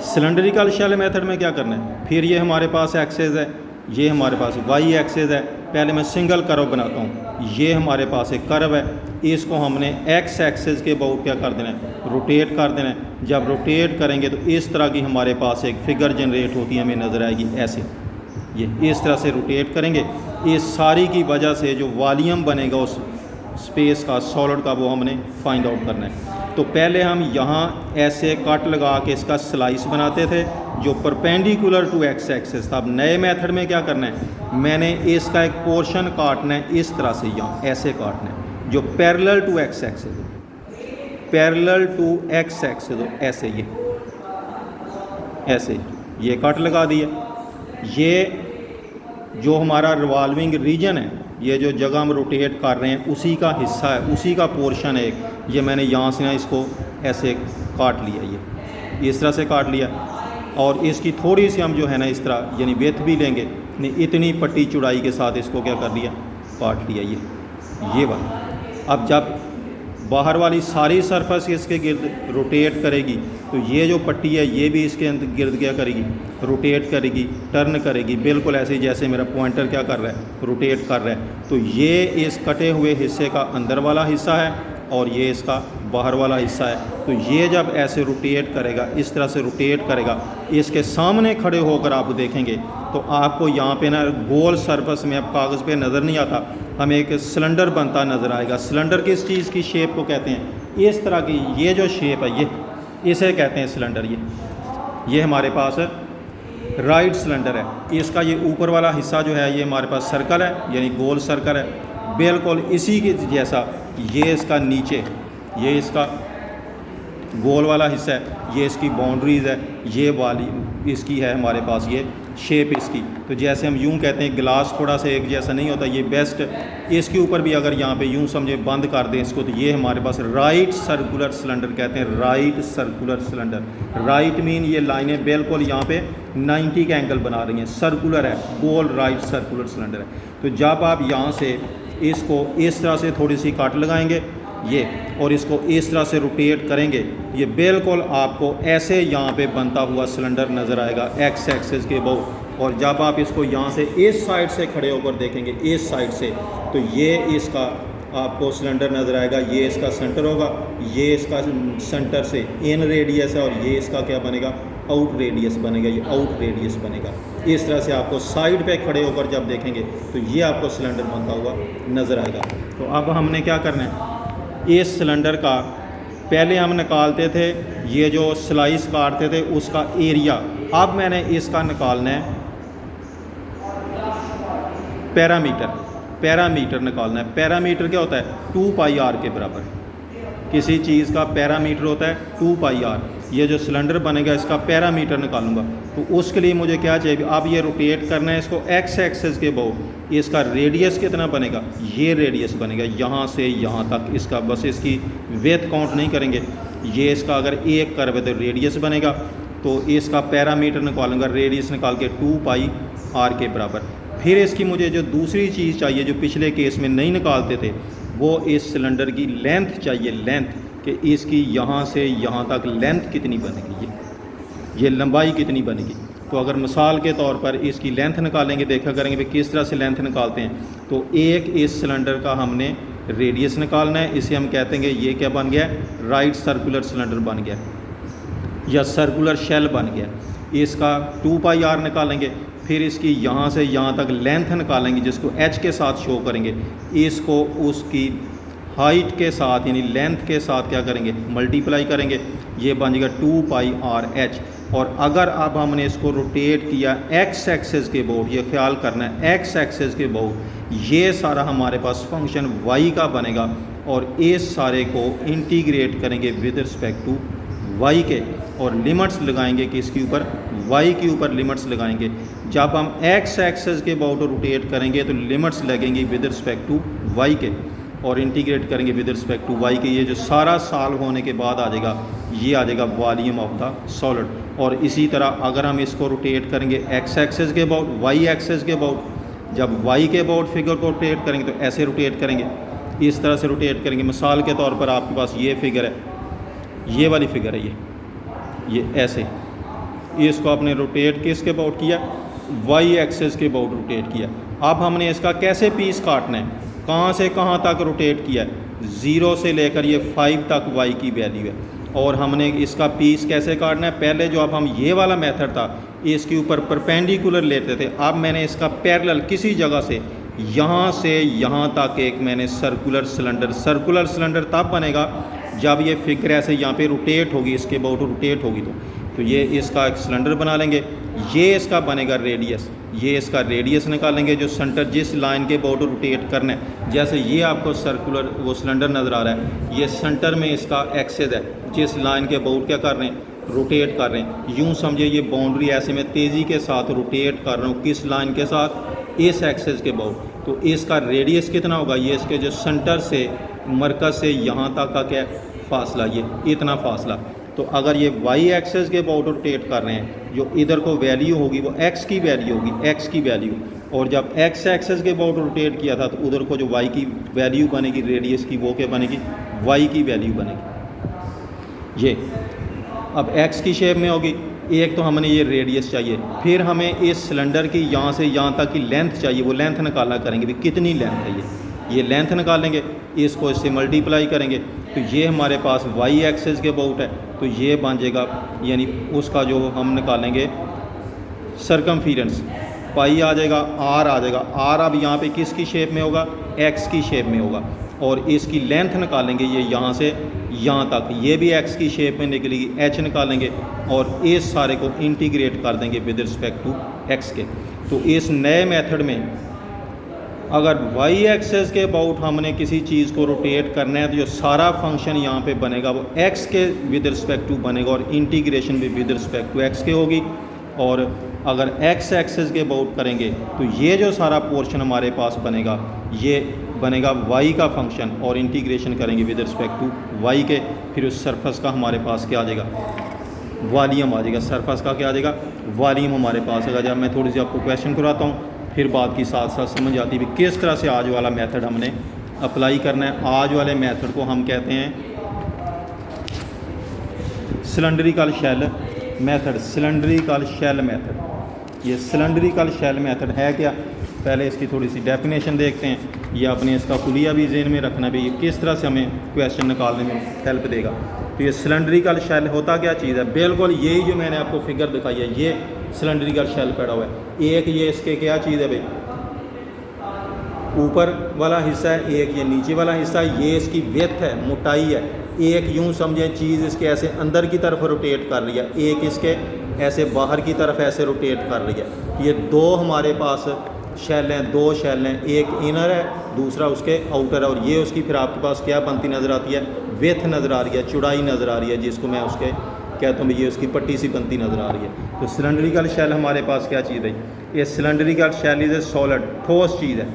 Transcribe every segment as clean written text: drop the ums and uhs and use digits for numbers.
Cylindrical shell method में क्या करना है, फिर ये हमारे पास एक्सेस है, ये हमारे पास वाई एक्सेस है। पहले मैं सिंगल कर्व बनाता हूँ, ये हमारे पास एक कर्व है, इसको हमने एक्स एक्सेस के अबाउट क्या कर देना है, रोटेट कर देना है। जब रोटेट करेंगे तो इस तरह की हमारे पास एक फिगर जनरेट होती है, हमें नज़र आएगी ऐसे। ये इस तरह से रोटेट करेंगे, इस सारी की वजह से जो वॉल्यूम बनेगा उस स्पेस का, सॉलिड का, वो हमने फाइंड आउट करना है। तो पहले हम यहाँ ऐसे कट लगा के इसका स्लाइस बनाते थे जो परपेंडिकुलर टू एक्स एक्सेस था। अब नए मेथड में क्या करना है, मैंने इसका एक पोर्शन काटना है इस तरह से, यहाँ ऐसे काटना है जो पैरेलल टू एक्स एक्सेस हो, पैरेलल टू एक्स एक्सेस हो, ऐसे ऐसे ये कट लगा दिया। ये जो हमारा रिवॉल्विंग रीजन है, ये जो जगह हम रोटेट कर रहे हैं उसी का हिस्सा है, उसी का पोर्शन है एक। ये मैंने यहाँ से ना इसको ऐसे काट लिया, ये इस तरह से काट लिया, और इसकी थोड़ी सी हम जो है ना इस तरह यानी विड्थ भी लेंगे, नहीं इतनी पट्टी चौड़ाई के साथ इसको क्या कर लिया, काट लिया ये वाला। अब जब बाहर वाली सारी सरफेस इसके गिर्द रोटेट करेगी तो ये जो पट्टी है ये भी इसके गिर्द क्या करेगी, रोटेट करेगी, टर्न करेगी, बिल्कुल ऐसे ही जैसे मेरा पॉइंटर क्या कर रहा है, रोटेट कर रहा है। तो ये इस कटे हुए हिस्से का अंदर वाला हिस्सा है और ये इसका बाहर वाला हिस्सा है। तो ये जब ऐसे रोटेट करेगा, इस तरह से रोटेट करेगा, इसके सामने खड़े होकर आप देखेंगे तो आपको यहाँ पे ना गोल सरफेस में, अब कागज़ पे नज़र नहीं आता, हमें एक सिलेंडर बनता नज़र आएगा। सिलेंडर किस चीज़ की शेप को कहते हैं, इस तरह की ये जो शेप है, ये इसे कहते हैं सिलेंडर। ये हमारे पास राइट सिलेंडर है, इसका ये ऊपर वाला हिस्सा जो है ये हमारे पास सर्कल है, यानी गोल सर्कल है, बिल्कुल इसी के जैसा। ये इसका नीचे, ये इसका गोल वाला हिस्सा है, ये इसकी बाउंड्रीज़ है, ये वाली इसकी है हमारे पास ये शेप इसकी। तो जैसे हम यूं कहते हैं गिलास थोड़ा सा एक जैसा नहीं होता, ये बेस्ट, इसके ऊपर भी अगर यहाँ पे यूं समझे बंद कर दें इसको, तो ये हमारे पास राइट सर्कुलर सिलेंडर कहते हैं, right circular cylinder. Right mean ये लाइनें बिल्कुल यहाँ पे 90 का एंगल बना रही हैं, सर्कुलर है, गोल राइट सर्कुलर सिलेंडर है। तो जब आप यहाँ से इसको इस तरह से थोड़ी सी काट लगाएंगे ये, और इसको इस तरह से रोटेट करेंगे, ये बिल्कुल आपको ऐसे यहाँ पे बनता हुआ सिलेंडर नज़र आएगा एक्स एक्सिस के अबाउट। और जब आप इसको यहाँ से इस साइड से खड़े होकर देखेंगे, इस साइड से, तो ये इसका आपको सिलेंडर नज़र आएगा, ये इसका सेंटर होगा, ये इसका सेंटर से इन रेडियस है, और ये इसका क्या बनेगा, आउट रेडियस बनेगा, ये आउट रेडियस बनेगा। इस तरह से आपको साइड पे खड़े होकर जब देखेंगे तो ये आपको सिलेंडर बनता हुआ नज़र आएगा। तो अब हमने क्या करना है, इस सिलेंडर का पहले हम निकालते थे ये जो स्लाइस काटते थे उसका एरिया, अब मैंने इसका निकालना है पैरामीटर निकालना है। पैरामीटर क्या होता है, 2 पाई आर के बराबर। किसी चीज़ का पैरामीटर होता है 2 पाई आर। ये जो सिलेंडर बनेगा इसका पैरामीटर निकालूंगा, तो उसके लिए मुझे क्या चाहिए, अब ये रोटेट करना है इसको एक्स एक्सिस के अबाउट। इसका रेडियस कितना बनेगा, ये रेडियस बनेगा यहाँ से यहाँ तक इसका, बस इसकी विड्थ काउंट नहीं करेंगे। ये इसका अगर एक कर्व है तो रेडियस बनेगा, तो इसका पैरामीटर निकालूंगा, रेडियस निकाल के 2 पाई आर के बराबर। फिर इसकी मुझे जो दूसरी चीज़ चाहिए जो पिछले केस में नहीं निकालते थे, वो इस सिलेंडर की लेंथ चाहिए, लेंथ कि इसकी यहाँ से यहाँ तक लेंथ कितनी बनेगी, ये लंबाई कितनी बनेगी। तो अगर मिसाल के तौर पर इसकी लेंथ निकालेंगे, देखा करेंगे भी किस तरह से लेंथ निकालते हैं। तो एक इस सिलेंडर का हमने रेडियस निकालना है, इसे हम कहते हैं ये क्या बन गया, राइट सर्कुलर सिलेंडर बन गया या सर्कुलर शेल बन गया। इसका 2 पाई आर निकालेंगे, फिर इसकी यहाँ से यहाँ तक लेंथ निकालेंगे जिसको एच के साथ शो करेंगे, इसको उसकी हाइट के साथ यानी लेंथ के साथ क्या करेंगे, मल्टीप्लाई करेंगे, ये बन जाएगा 2 पाई आर एच। और अगर अब हमने इसको रोटेट किया एक्स एक्सिस के अबाउट, ये ख्याल करना है एक्स एक्सिस के अबाउट, ये सारा हमारे पास फंक्शन वाई का बनेगा, और इस सारे को इंटीग्रेट करेंगे विद रिस्पेक्ट टू वाई के, और लिमिट्स लगाएंगे कि इसके ऊपर वाई के ऊपर लिमिट्स लगाएंगे। जब हम एक्स एक्सिस के अबाउट रोटेट करेंगे तो लिमिट्स लगेंगी विद रिस्पेक्ट टू वाई के, और इंटीग्रेट करेंगे विद रिस्पेक्ट टू वाई के। ये जो सारा सॉल्व होने के बाद आ जाएगा, ये आ जाएगा वॉल्यूम ऑफ द सॉलिड। और इसी तरह अगर हम इसको रोटेट करेंगे एक्स एक्सिस के अबाउट, वाई एक्सिस के अबाउट, जब वाई के अबाउट फिगर को रोटेट करेंगे तो ऐसे रोटेट करेंगे, इस तरह से रोटेट करेंगे। मिसाल के तौर पर आपके पास ये फिगर है, ये वाली फिगर है, ये ऐसे इसको आपने रोटेट किसके अबाउट किया, वाई एक्सेस के अबाउट रोटेट किया। अब हमने इसका कैसे पीस काटना है, कहाँ से कहाँ तक रोटेट किया है, 0 से लेकर ये 5 तक वाई की वैल्यू है। और हमने इसका पीस कैसे काटना है, पहले जो अब हम ये वाला मेथड था इसके ऊपर परपेंडिकुलर लेते थे, अब मैंने इसका पैरेलल किसी जगह से यहाँ से यहाँ तक एक मैंने सर्कुलर सिलेंडर तब बनेगा जब ये फिगर ऐसे यहाँ पे रोटेट होगी, इसके अबाउट रोटेट होगी तो ये इसका एक सिलेंडर बना लेंगे। ये इसका बनेगा रेडियस, ये इसका रेडियस निकालेंगे जो सेंटर जिस लाइन के अबाउट रोटेट करना है। जैसे ये आपको सर्कुलर वो सिलेंडर नज़र आ रहा है, ये सेंटर में इसका एक्सेस है, जिस लाइन के अबाउट क्या कर रहे हैं, रोटेट कर रहे हैं। यूँ समझे ये बाउंड्री ऐसे मैं तेज़ी के साथ रोटेट कर रहा हूँ, किस लाइन के साथ, इस एक्सेस के अबाउट। तो इसका रेडियस कितना होगा, ये इसके जो सेंटर से मरकज़ से यहाँ तक का क्या फासला, ये इतना फासला। तो अगर ये वाई एक्सेस के अबाउट रोटेट कर रहे हैं, जो इधर को वैल्यू होगी वो एक्स की वैल्यू होगी, एक्स की वैल्यू। और जब एक्स एक्सेस के अबाउट रोटेट किया था तो उधर को जो वाई की वैल्यू बनेगी रेडियस की, वो क्या बनेगी, वाई की वैल्यू बनेगी। ये अब एक्स की शेप में होगी। एक तो हमने ये रेडियस चाहिए, फिर हमें इस सिलेंडर की यहाँ से यहाँ तक की लेंथ चाहिए, वो लेंथ निकालना करेंगे भी कितनी लेंथ है ये लेंथ निकालेंगे, इसको इससे मल्टीप्लाई करेंगे तो ये हमारे पास वाई एक्सेस के अबाउट है। तो ये बन जाएगा, यानी उसका जो हम निकालेंगे सरकमफेरेंस, पाई आ जाएगा, आर आ जाएगा। आर अब यहाँ पे किसकी शेप में होगा, एक्स की शेप में होगा। और इसकी लेंथ निकालेंगे ये यहाँ से यहाँ तक, ये भी एक्स की शेप में निकलेगी, एच निकालेंगे और इस सारे को इंटीग्रेट कर देंगे विद रिस्पेक्ट टू एक्स के। तो इस नए मेथड में अगर वाई एक्सेस के अबाउट हमने किसी चीज़ को रोटेट करना है तो जो सारा फंक्शन यहाँ पे बनेगा वो एक्स के विद रिस्पेक्ट टू बनेगा और इंटीग्रेशन भी विद रिस्पेक्ट टू एक्स के होगी। और अगर एक्स एक्सेस के अबाउट करेंगे तो ये जो सारा पोर्शन हमारे पास बनेगा ये बनेगा वाई का फंक्शन और इंटीग्रेशन करेंगे विद रिस्पेक्ट टू वाई के। फिर उस सरफेस का हमारे पास क्या आ जाएगा, वॉल्यूम आ जाएगा। सरफेस का क्या आ जाएगा, वॉल्यूम हमारे पास आएगा। जब मैं थोड़ी सी आपको क्वेश्चन कराता हूँ फिर बात की साथ साथ समझ आती है किस तरह से आज वाला मेथड हमने अप्लाई करना है। आज वाले मेथड को हम कहते हैं cylindrical shell method. Cylindrical shell method, ये सिलेंड्रिकल शेल मेथड है क्या, पहले इसकी थोड़ी सी डेफिनेशन देखते हैं। ये आपने इसका कुलिया भी ज़हन में रखना भी, किस तरह से हमें क्वेश्चन निकालने में हेल्प देगा। तो ये सिलेंड्रिकल शेल होता क्या चीज़ है, बिल्कुल यही जो मैंने आपको फिगर दिखाई है ये सिलेंड्रिकल शेल पड़ा हुआ है। एक ये इसके क्या चीज़ है भाई, ऊपर वाला हिस्सा है, एक ये नीचे वाला हिस्सा है, ये इसकी विड्थ है, मोटाई है। एक यूँ समझें चीज़ इसके ऐसे अंदर की तरफ रोटेट कर रही है, एक इसके ऐसे बाहर की तरफ ऐसे रोटेट कर रही है। ये दो हमारे पास शेल हैं, दो शेल हैं, एक इनर है दूसरा उसके आउटर है। और ये उसकी फिर आपके पास क्या बनती नज़र आती है, विड्थ नज़र आ रही है, चौड़ाई नज़र आ रही है, जिसको मैं उसके कहता हूँ ये उसकी पट्टी सी बनती नज़र आ रही है। तो सिलेंड्रिकल शेल हमारे पास क्या चीज़ है, ये cylindrical shell is a solid, ठोस चीज़ है,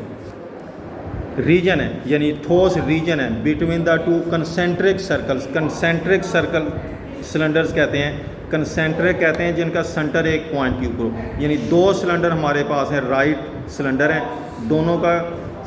रीजन है, यानी ठोस रीजन है between the two concentric circles. Concentric circle cylinders कहते हैं, कंसेंट्रिक कहते हैं जिनका सेंटर एक पॉइंट के ऊपर हो। यानी दो सिलेंडर हमारे पास है, राइट सिलेंडर हैं, दोनों का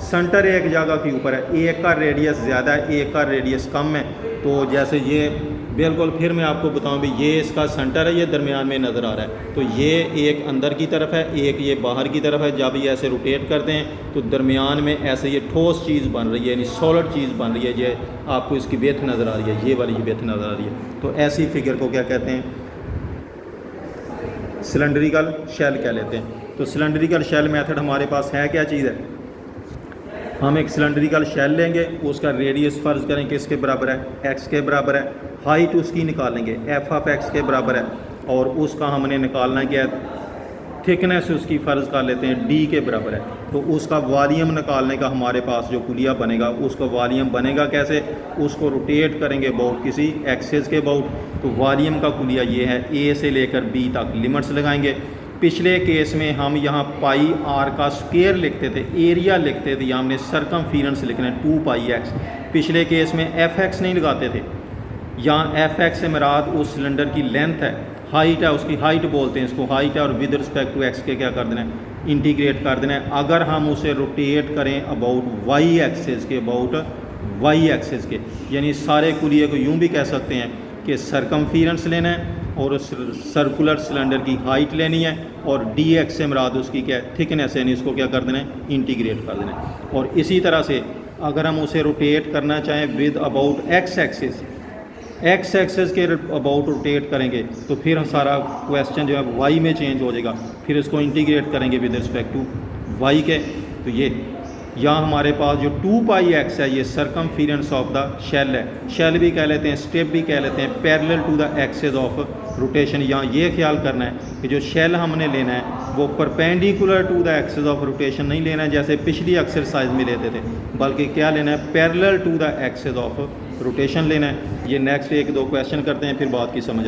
सेंटर एक जगह के ऊपर है, एक का रेडियस ज़्यादा है एक का रेडियस कम है। तो जैसे ये बिल्कुल फिर मैं आपको बताऊं भी ये इसका सेंटर है, ये दरमियान में नज़र आ रहा है। तो ये एक अंदर की तरफ है, एक ये बाहर की तरफ है। जब ये ऐसे रोटेट करते हैं तो दरमियान में ऐसे ये ठोस चीज़ बन रही है, यानी सॉलिड चीज़ बन रही है। ये आपको इसकी विड्थ नज़र आ रही है, ये वाली विड्थ नज़र आ रही है। तो ऐसी फिगर को क्या कहते हैं, सिलेंड्रिकल शेल कह लेते हैं। तो सिलेंड्रिकल शेल मेथड हमारे पास है क्या चीज़ है, हम एक सिलेंड्रिकल शेल लेंगे, उसका रेडियस फ़र्ज़ करें किसके बराबर है, एक्स के बराबर है। हाइट उसकी निकालेंगे, एफ ऑफ एक्स के बराबर है। और उसका हमने निकालना क्या है, थिकनेस उसकी फ़र्ज़ कर लेते हैं डी के बराबर है। तो उसका वॉल्यूम निकालने का हमारे पास जो कुलिया बनेगा, उसका वॉल्यूम बनेगा कैसे, उसको रोटेट करेंगे अबाउट किसी एक्सेस के अबाउट। तो वॉल्यूम का कुलिया ये है, ए से लेकर बी तक लिमिट्स लगाएंगे। पिछले केस में हम यहाँ पाई आर का स्क्वायर लिखते थे, एरिया लिखते थे, यहाँ हमने सरकमफेरेंस लिखना है 2 पाई एक्स। पिछले केस में एफ एक्स नहीं लगाते थे, यहाँ एफ एक्स से मुराद उस सिलेंडर की लेंथ है, हाइट है, उसकी हाइट बोलते हैं इसको, हाइट है। और विद रिस्पेक्ट टू एक्स के क्या कर देना है, इंटीग्रेट कर देना है। अगर हम उसे रोटेट करें अबाउट वाई एक्सेस के, अबाउट वाई एक्सेस के, यानी सारे कुलिये को यूँ भी कह सकते हैं कि सरकमफेरेंस लेना है, और उस सर्कुलर सिलेंडर की हाइट लेनी है और डी एक्स से मुराद उसकी क्या है, थिकनेस, यानी इसको क्या कर देना है, इंटीग्रेट कर देना है। और इसी तरह से अगर हम उसे रोटेट करना चाहें विद अबाउट एक्स एक्सेस के अबाउट रोटेट करेंगे तो फिर सारा क्वेश्चन जो है वाई में चेंज हो जाएगा। फिर इसको इंटीग्रेट करेंगे विद रिस्पेक्ट टू वाई के, तो ये यहाँ हमारे पास जो 2πx है ये सरकमफेरेंस ऑफ द शेल है। शेल भी कह लेते हैं, स्टेप भी कह लेते हैं, parallel to the axis of rotation. यहाँ ये ख्याल करना है कि जो शेल हमने लेना है वो perpendicular to the axis of rotation नहीं लेना है जैसे पिछली एक्सरसाइज में लेते थे, बल्कि क्या लेना है, parallel to the axis of rotation लेना है। ये नेक्स्ट 1-2 क्वेश्चन करते हैं, फिर बात की समझ